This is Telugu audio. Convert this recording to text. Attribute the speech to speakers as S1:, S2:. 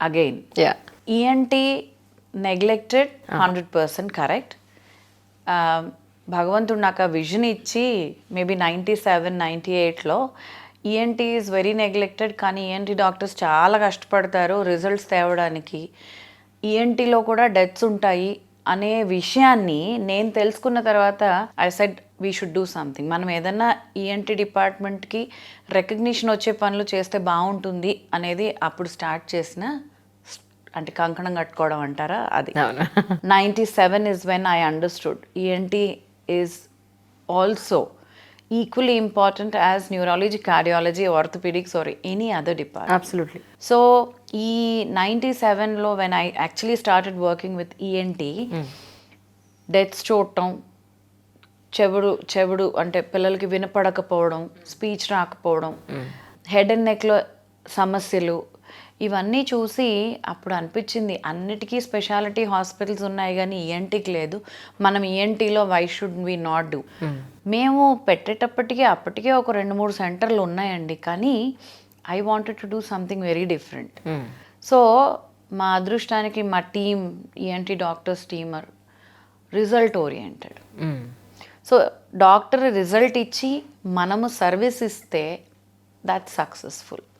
S1: Again
S2: yeah
S1: ENT neglected 100% correct. భగవంతుడు నాకు ఆ విజన్ ఇచ్చి మేబీ 97-98లో ఈఎన్టీ ఈజ్ వెరీ నెగ్లెక్టెడ్, కానీ ఈఎన్టీ డాక్టర్స్ చాలా కష్టపడతారు రిజల్ట్స్ తేవడానికి, ఈఎన్టీలో కూడా డెత్స్ ఉంటాయి అనే విషయాన్ని నేను తెలుసుకున్న తర్వాత I said we should do something. మనం ఏదన్నా ఈఎన్టీ డిపార్ట్మెంట్కి రికగ్నిషన్ వచ్చే పనులు చేస్తే బాగుంటుంది అనేది అప్పుడు స్టార్ట్ చేసిన, అంటే కంకణం కట్టుకోవడం అంటారా అది. 97 is when I understood ENT is also equally important as neurology, cardiology, orthopedics or any other department.
S2: Absolutely.
S1: So ఈ 97లో when I actually started working with ENT, deaths చూడటం, చెవుడు అంటే పిల్లలకి వినపడకపోవడం, స్పీచ్ రాకపోవడం, హెడ్ అండ్ నెక్లో సమస్యలు, ఇవన్నీ చూసి అప్పుడు అనిపించింది అన్నిటికీ స్పెషాలిటీ హాస్పిటల్స్ ఉన్నాయి కానీ ఈఎన్టీకి లేదు, మనం ఈఎన్టీలో why should we not do. మేము పెట్టేటప్పటికీ అప్పటికే ఒక 2-3 సెంటర్లు ఉన్నాయండి, కానీ I wanted to do something very different. So మా అదృష్టానికి మా team ENT doctors team result oriented. So doctor result ఇచ్చి మనము సర్వీస్ ఇస్తే దట్స్ సక్సెస్ఫుల్.